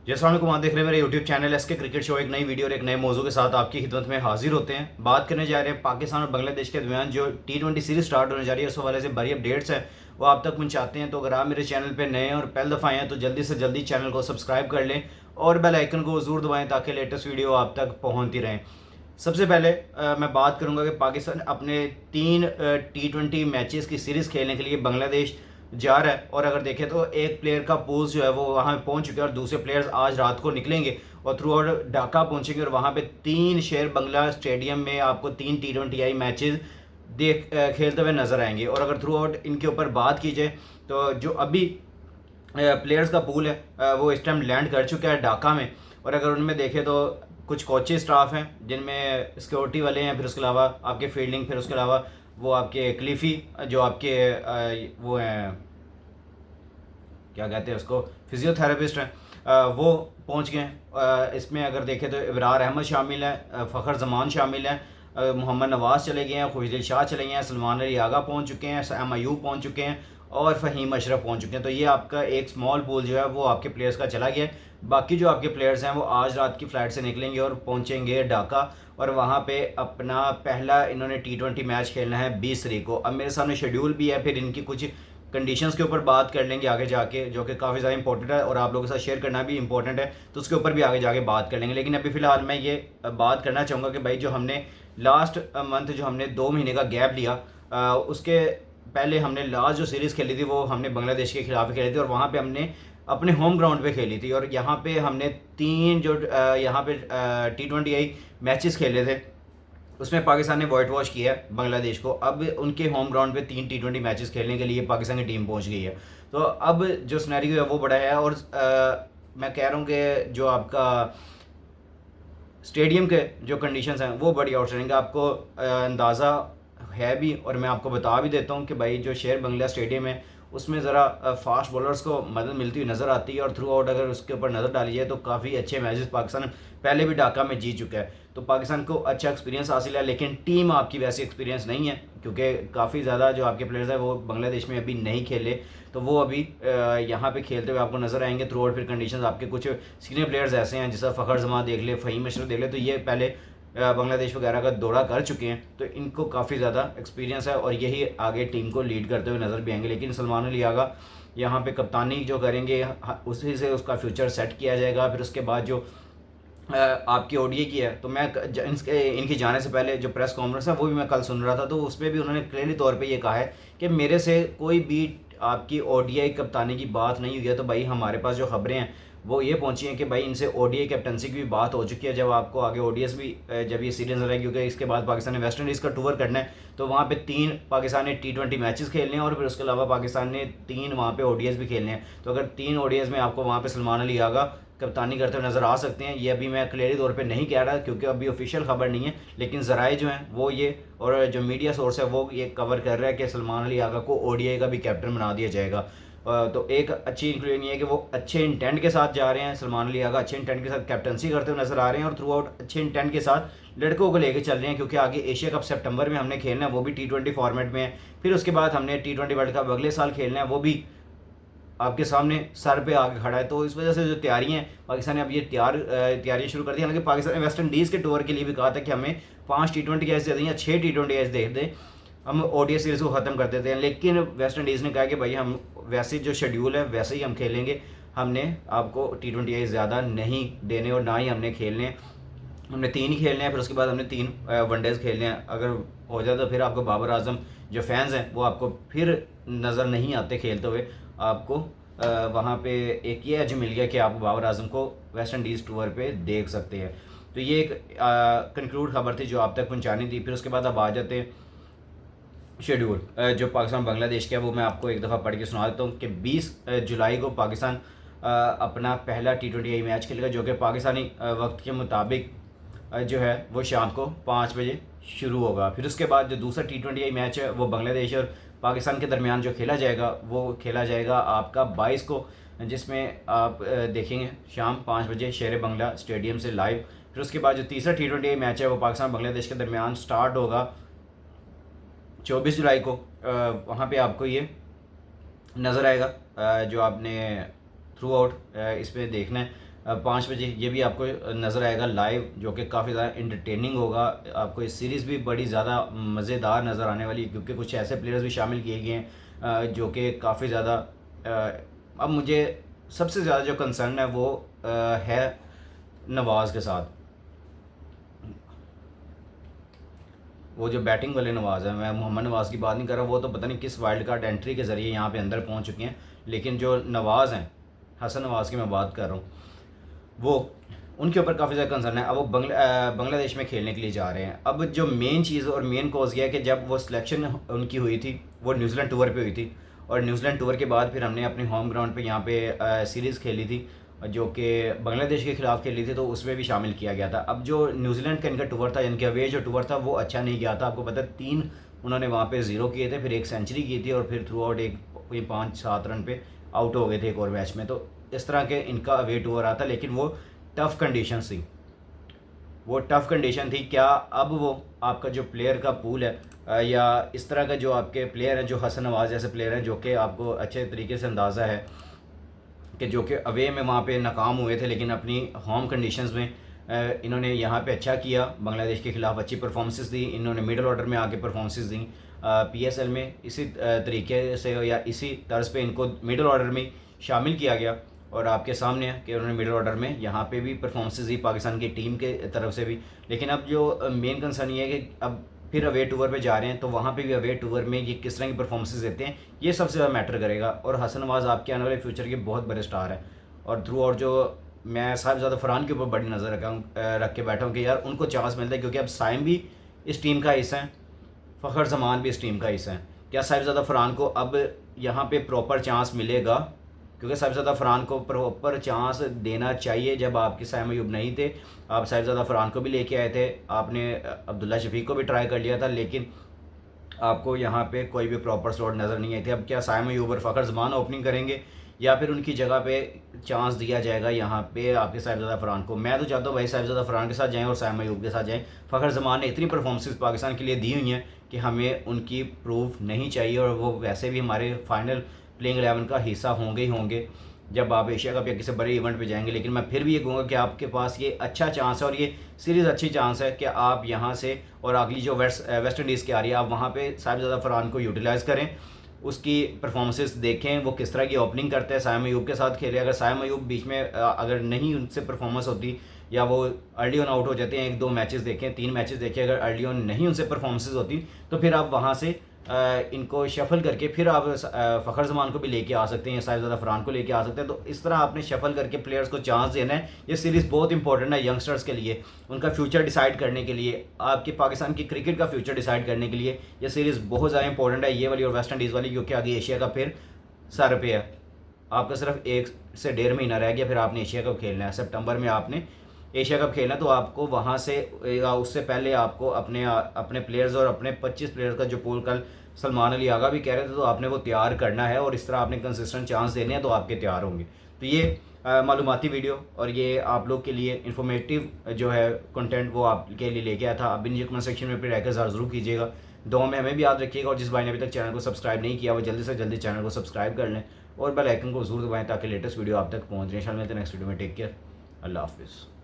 जय सलाम, आप देख रहे हैं मेरे YouTube channel SK cricket show. एक नई वीडियो और एक नए मौजू के साथ आपकी खिदमत में हाजिर होते हैं। बात करने जा रहे हैं पाकिस्तान और बांग्लादेश के दरमियान जो T20 सीरीज स्टार्ट होने जा रही है, उस हवाले से बड़ी अपडेट्स हैं वो आप तक पहुंचाते हैं। तो अगर आप मेरे चैनल पर नए हैं और पहली दफ़ा आए हैं तो जल्दी से जल्दी चैनल को सब्सक्राइब कर लें और बेल आइकन को ज़रूर दबाएं ताकि लेटेस्ट वीडियो आप तक पहुँचती रहें। सबसे पहले मैं बात करूंगा कि पाकिस्तान अपने 3 T20 मैचेस की सीरीज़ खेलने के लिए बांग्लादेश जा रहा है। और अगर देखें तो एक प्लेयर का पूल जो है वो वहाँ पहुँच चुका है और दूसरे प्लेयर्स आज रात को निकलेंगे और थ्रू आउट ढाका पहुँचेंगे और वहाँ पे 3 शेर बंगला स्टेडियम में आपको 3 T20I मैचेस देख खेलते हुए नजर आएंगे। और अगर थ्रू आउट इनके ऊपर बात की जाए तो जो अभी प्लेयर्स का पूल है वो इस टाइम लैंड कर चुका है ढाका में। और अगर उनमें देखें तो कुछ कोचिंग स्टाफ हैं जिनमें सिक्योरिटी वाले हैं, फिर उसके अलावा आपके फील्डिंग, फिर उसके अलावा वो आपके क्लिफी जो आपके वो हैं, क्या कहते हैं उसको, फिजियोथेरेपिस्ट हैं, वो पहुंच गए हैं। इसमें अगर देखें तो इब्रार अहमद शामिल है, फ़खर जमान शामिल हैं, मोहम्मद नवाज़ चले गए हैं, खुशदिल शाह चले गए हैं, सलमान अली आगा पहुंच चुके हैं, सैम अयूब पहुंच चुके हैं और फ़हीम अशरफ पहुंच चुके हैं। तो ये आपका एक स्मॉल पूल जो है वो आपके प्लेयर्स का चला गया है। बाकी जो आपके प्लेयर्स हैं वो आज रात की फ़्लाइट से निकलेंगे और पहुंचेंगे ढाका और वहाँ पे अपना पहला इन्होंने T20 मैच खेलना है 20 तारीख को। अब मेरे सामने शेड्यूल भी है, फिर इनकी कुछ कंडीशंस के ऊपर बात कर लेंगे आगे जाके, जो कि काफ़ी ज़्यादा इंपॉर्टेंट है और आप लोगों के साथ शेयर करना भी इंपॉर्टेंट है, तो उसके ऊपर भी आगे जाके बात कर लेंगे। लेकिन अभी फ़िलहाल मैं ये बात करना चाहूँगा कि भाई जो हमने लास्ट मंथ जो हमने 2 महीने का गैप लिया, उसके पहले हमने लास्ट जो सीरीज़ खेली थी वो हमने बांग्लादेश के खिलाफ खेली थी और वहाँ पे हमने अपने होम ग्राउंड पे खेली थी। और यहाँ पे हमने 3 यहाँ पे T20I मैचेस खेले थे, उसमें पाकिस्तान ने वाइट वॉश किया है बांग्लादेश को। अब उनके होम ग्राउंड पे 3 T20 मैचेस खेलने के लिए पाकिस्तान की टीम पहुंच गई है। तो अब जो सिनेरियो है वो बड़ा है और मैं कह रहा हूँ कि जो आपका स्टेडियम के जो कंडीशंस हैं वो बड़ी आउटस्टैंडिंग, आपको अंदाज़ा है भी और मैं आपको बता भी देता हूँ कि भाई जो शेर बंगला स्टेडियम है उसमें ज़रा फास्ट बॉलर्स को मदद मिलती हुई नज़र आती है और थ्रू आउट अगर उसके ऊपर नज़र डाली जाए तो काफ़ी अच्छे मैचेस पाकिस्तान पहले भी ढाका में जीत चुका है। तो पाकिस्तान को अच्छा एक्सपीरियंस हासिल है, लेकिन टीम आपकी वैसी एक्सपीरियंस नहीं है क्योंकि काफ़ी ज़्यादा जो आपके प्लेयर्स हैं वो बांग्लादेश में अभी नहीं खेले। तो वो अभी यहाँ पे खेलते हुए आपको नज़र आएंगे थ्रू आउट। फिर कंडीशंस आपके कुछ सीनियर प्लेयर्स ऐसे हैं जैसा फ़खर जमा देख ले, फ़हीम अशरफ देख ले, तो ये पहले बांग्लादेश वगैरह का दौरा कर चुके हैं, तो इनको काफ़ी ज़्यादा एक्सपीरियंस है और यही आगे टीम को लीड करते हुए नज़र भी आएंगे। लेकिन सलमान अली आगा यहाँ पे कप्तानी जो करेंगे उसी से उसका फ्यूचर सेट किया जाएगा। फिर उसके बाद जो आपकी ओडीए की है, तो मैं इनकी जाने से पहले जो प्रेस कॉन्फ्रेंस है वो भी मैं कल सुन रहा था, तो उसमें भी उन्होंने क्लियरली तौर पे ये कहा है कि मेरे से कोई भी आपकी ओडीआई कप्तानी की बात नहीं हुई है। तो भाई हमारे पास जो खबरें हैं वो ये पहुंची हैं कि भाई इनसे ओडीआई कैप्टनसी की भी बात हो चुकी है। जब आपको आगे ओडीएस भी जब ये सीरीज रहेगी, क्योंकि इसके बाद पाकिस्तान ने वेस्ट इंडीज़ का टूर करना है, तो वहाँ पे 3 पाकिस्तान ने T20 मैचेस खेलने हैं और फिर उसके अलावा पाकिस्तान ने 3 वहाँ पे ओडीएस भी खेलने हैं। तो अगर 3 ओडीएस में आपको वहाँ पे सलमान अली आगा कप्तानी करते हुए नज़र आ सकते हैं, ये अभी मैं क्लियरली तौर पे नहीं कह रहा क्योंकि अभी ऑफिशियल खबर नहीं है, लेकिन ज़राए जो हैं वो ये और जो मीडिया सोर्स है वो ये कवर कर रहा है कि सलमान अली आगा को ओडीआई का भी कैप्टन बना दिया जाएगा। तो एक अच्छी इंक्लूजन ये है कि वो अच्छे इंटेंट के साथ जा रहे हैं, सलमान अली आगा अच्छे इंटेंट के साथ कैप्टनसी करते हुए नजर आ रहे हैं और थ्रू आउट अच्छे इंटेंट के साथ लड़कों को लेकर चल रहे हैं, क्योंकि आगे एशिया कप सितंबर में हमने खेलना है, वो भी T20 फॉर्मेट में है। फिर उसके बाद हमने T20 वर्ल्ड कप अगले साल खेलना है, वो भी आपके सामने सर पे आके खड़ा है। तो इस वजह से जो तैयारियां हैं पाकिस्तान ने अब ये तैयारियां शुरू कर दी। हालांकि पाकिस्तान ने वेस्ट इंडीज़ के टूर के लिए भी कहा था कि हमें 5 T20 मैच दे दें या 6 T20 मैच दे दें, हम ओडीआई सीरीज़ को ख़त्म कर देते हैं। लेकिन वेस्ट इंडीज़ ने कहा कि भाई हम वैसे जो शेड्यूल है वैसे ही हम खेलेंगे, हमने आपको T20 ज़्यादा नहीं देने और ना ही हमने खेलने हैं, हमने 3 ही खेलने हैं। फिर उसके बाद हमने 3 वनडेज़ खेलने हैं। अगर हो जाए तो फिर आपको बाबर आजम जो फैंस हैं वो आपको फिर नज़र नहीं आते खेलते हुए, आपको वहाँ पे एक ये एज मिल गया कि आप बाबर आजम को वेस्ट इंडीज़ टूर पे देख सकते हैं। तो ये एक कंक्लूड खबर थी जो आप तक पहुँचानी थी। फिर उसके बाद अब आ जाते हैं शेड्यूल जो पाकिस्तान बांग्लादेश का है, वो मैं आपको एक दफ़ा पढ़ के सुना देता हूँ कि 20 जुलाई को पाकिस्तान अपना पहला T20 मैच खेलेगा, जो कि पाकिस्तानी वक्त के मुताबिक जो है वो शाम को 5 बजे शुरू होगा। फिर उसके बाद जो दूसरा T20 मैच है वो बांग्लादेश और पाकिस्तान के दरमियान जो खेला जाएगा वो खेला जाएगा आपका 22 को, जिसमें आप देखेंगे शाम 5 बजे शेर बंगला स्टेडियम से लाइव। फिर उसके बाद जो तीसरा T20 मैच है वो पाकिस्तान बांग्लादेश के दरमियान स्टार्ट होगा 24 जुलाई को। वहाँ पे आपको ये नज़र आएगा जो आपने थ्रू आउट इसमें देखना है। 5 बजे ये भी आपको नज़र आएगा लाइव, जो कि काफ़ी ज़्यादा इंटरटेनिंग होगा। आपको इस सीरीज़ भी बड़ी ज़्यादा मज़ेदार नज़र आने वाली है, क्योंकि कुछ ऐसे प्लेयर्स भी शामिल किए गए हैं जो कि काफ़ी ज़्यादा अब मुझे सबसे ज़्यादा जो कंसर्न है वो है नवाज़ के साथ। वो जो बैटिंग वाले नवाज़ है, मैं मोहम्मद नवाज़ की बात नहीं कर रहा, वो तो पता नहीं किस वाइल्ड कार्ड एंट्री के ज़रिए यहाँ पे अंदर पहुँच चुके हैं। लेकिन जो नवाज़ हैं, हसन नवाज़ की मैं बात कर रहा हूँ, वो उनके ऊपर काफ़ी ज़्यादा कंसर्न है। अब वो बांग्लादेश में खेलने के लिए जा रहे हैं। अब जो मेन चीज़ और मेन कॉज ये है कि जब वो सिलेक्शन उनकी हुई थी वो न्यूजीलैंड टूर पे हुई थी, और न्यूजीलैंड टूर के बाद फिर हमने अपनी होम ग्राउंड पे यहाँ पे सीरीज़ खेली थी जो कि बांग्लादेश के ख़िलाफ़ खेली थी, तो उसमें भी शामिल किया गया था। अब जो न्यूजीलैंड का इनका टूर था, इनके अवे जो टूर था वो अच्छा नहीं गया था। आपको पता है 3 उन्होंने वहाँ पे 0 किए थे, फिर 1 सेंचुरी की थी, और फिर थ्रू आउट एक कोई 5-7 रन पे आउट हो गए थे एक और मैच में। तो इस तरह के इनका अवे टूर आता, लेकिन वो टफ़ कंडीशन थी, वो टफ़ कंडीशन थी। क्या अब वो आपका जो प्लेयर का पूल है या इस तरह का जो आपके प्लेयर हैं, जो हसन नवाज़ जैसे प्लेयर हैं, जो कि आपको अच्छे तरीके से अंदाज़ा है कि जो कि अवे में वहाँ पे नाकाम हुए थे, लेकिन अपनी होम कंडीशंस में इन्होंने यहाँ पे अच्छा किया, बांग्लादेश के ख़िलाफ़ अच्छी परफॉर्मेंसेस दी, इन्होंने मिडल ऑर्डर में आके परफॉर्मेंसेस दी। पीएसएल में इसी तरीके से या इसी तर्ज पे इनको मिडल ऑर्डर में शामिल किया गया, और आपके सामने है कि उन्होंने मिडल ऑर्डर में यहाँ पे भी परफॉर्मेंसेस दी पाकिस्तान की टीम के तरफ से भी। लेकिन अब जो मेन कंसर्न ये है कि अब फिर अवे टूर पे जा रहे हैं, तो वहाँ पे भी अवे टूर में ये किस तरह की परफॉर्मेंसेस देते हैं, ये सबसे ज़्यादा मैटर करेगा। और हसन नवाज़ आपके आने वाले फ्यूचर के बहुत बड़े स्टार हैं, और थ्रू और जो मैं साहिबजादा फरहान के ऊपर बड़ी नज़र रख के बैठा हूँ कि यार उनको चांस मिलता है, क्योंकि अब साइम भी इस टीम का हिस्सा है, फ़खर जमान भी इस टीम का हिस्सा है। क्या साहिबजादा फरहान को अब यहाँ पे प्रॉपर चांस मिलेगा? क्योंकि साहिबजादा फरहान को प्रॉपर चांस देना चाहिए। जब आपके साइम अयूब नहीं थे, आप साहिबजादा फरहान को भी लेके आए थे, आपने अब्दुल्ला शफीक को भी ट्राई कर लिया था, लेकिन आपको यहाँ पे कोई भी प्रॉपर स्लॉट नज़र नहीं आई थी। अब क्या साइम अयूब और फ़खर जमान ओपनिंग करेंगे, या फिर उनकी जगह पे चांस दिया जाएगा यहाँ पे आपके साहिबजादा फरहान को? मैं तो चाहता हूँ भाई साहिबजादा फरहान के साथ जाएँ और साइम अयूब के साथ जाएँ। फ़खर जमान ने इतनी परफॉर्मेंसेस पाकिस्तान के लिए दी हुई हैं कि हमें उनकी प्रूफ नहीं चाहिए, और वो वैसे भी हमारे फाइनल प्लेइंग 11 का हिस्सा होंगे ही होंगे जब आप एशिया कप या किसी बड़े इवेंट पे जाएंगे। लेकिन मैं फिर भी ये कहूँगा कि आपके पास ये अच्छा चांस है, और ये सीरीज़ अच्छी चांस है कि आप यहाँ से, और अगली जो वेस्ट इंडीज़ की आ रही है, आप वहाँ पे साहिबजादा फरहान को यूटिलाइज़ करें, उसकी परफॉर्मेंसेस देखें वो किस तरह की ओपनिंग करते हैं, साइम अयूब के साथ खेले। अगर साइम अयूब बीच में अगर नहीं उनसे परफॉर्मेंस होती, या वो अर्ली ऑन आउट हो जाते हैं, 1-2 मैचेस देखें, 3 मैचेस देखें, अगर अर्ली ऑन नहीं उनसे परफॉर्मेंसेस होती, तो फिर आप वहाँ से इनको शफल करके फिर आप फ़खर जमान को भी लेके आ सकते हैं, साहिबजादा फरहान को लेके आ सकते हैं। तो इस तरह आपने शफल करके प्लेयर्स को चांस देना है। ये सीरीज़ बहुत इंपॉर्टेंट है यंगस्टर्स के लिए, उनका फ्यूचर डिसाइड करने के लिए, आपके पाकिस्तान की क्रिकेट का फ्यूचर डिसाइड करने के लिए ये सीरीज़ बहुत ज़्यादा इंपॉर्टेंट है, ये वाली और वेस्ट इंडीज़ वाली, क्योंकि आगे एशिया का फिर सर पे है। आपका सिर्फ 1 से 1.5 महीना रह गया, फिर आपने एशिया कप खेलना है। सितंबर में आपने एशिया कप खेलना, तो आपको वहाँ से या उससे पहले आपको अपने अपने प्लेयर्स और अपने 25 प्लेयर्स का जो पूल कल सलमान अली आगा भी कह रहे थे, तो आपने वो तैयार करना है, और इस तरह आपने कंसिस्टेंट चांस देने हैं, तो आपके तैयार होंगे। तो ये मालूमाती वीडियो और ये आप लोग के लिए इन्फॉर्मेटिव जो है कंटेंट वो आपके लिए लेके आया था। आप नीचे कमेंट सेक्शन में अपने रहकर ज़रूर कीजिएगा, दुआ में हमें भी याद रखिएगा, और जिस भाई ने अभी तक चैनल को सब्सक्राइब नहीं किया वो जल्दी से जल्दी चैनल को सब्सक्राइब कर लें, और बेल आइकन को ज़रूर दबाएं ताकि लेटेस्ट वीडियो आप तक पहुँच जाए। इंशाल्लाह मिलते हैं नेक्स्ट वीडियो में। टेक केयर, अल्लाह हाफिज़।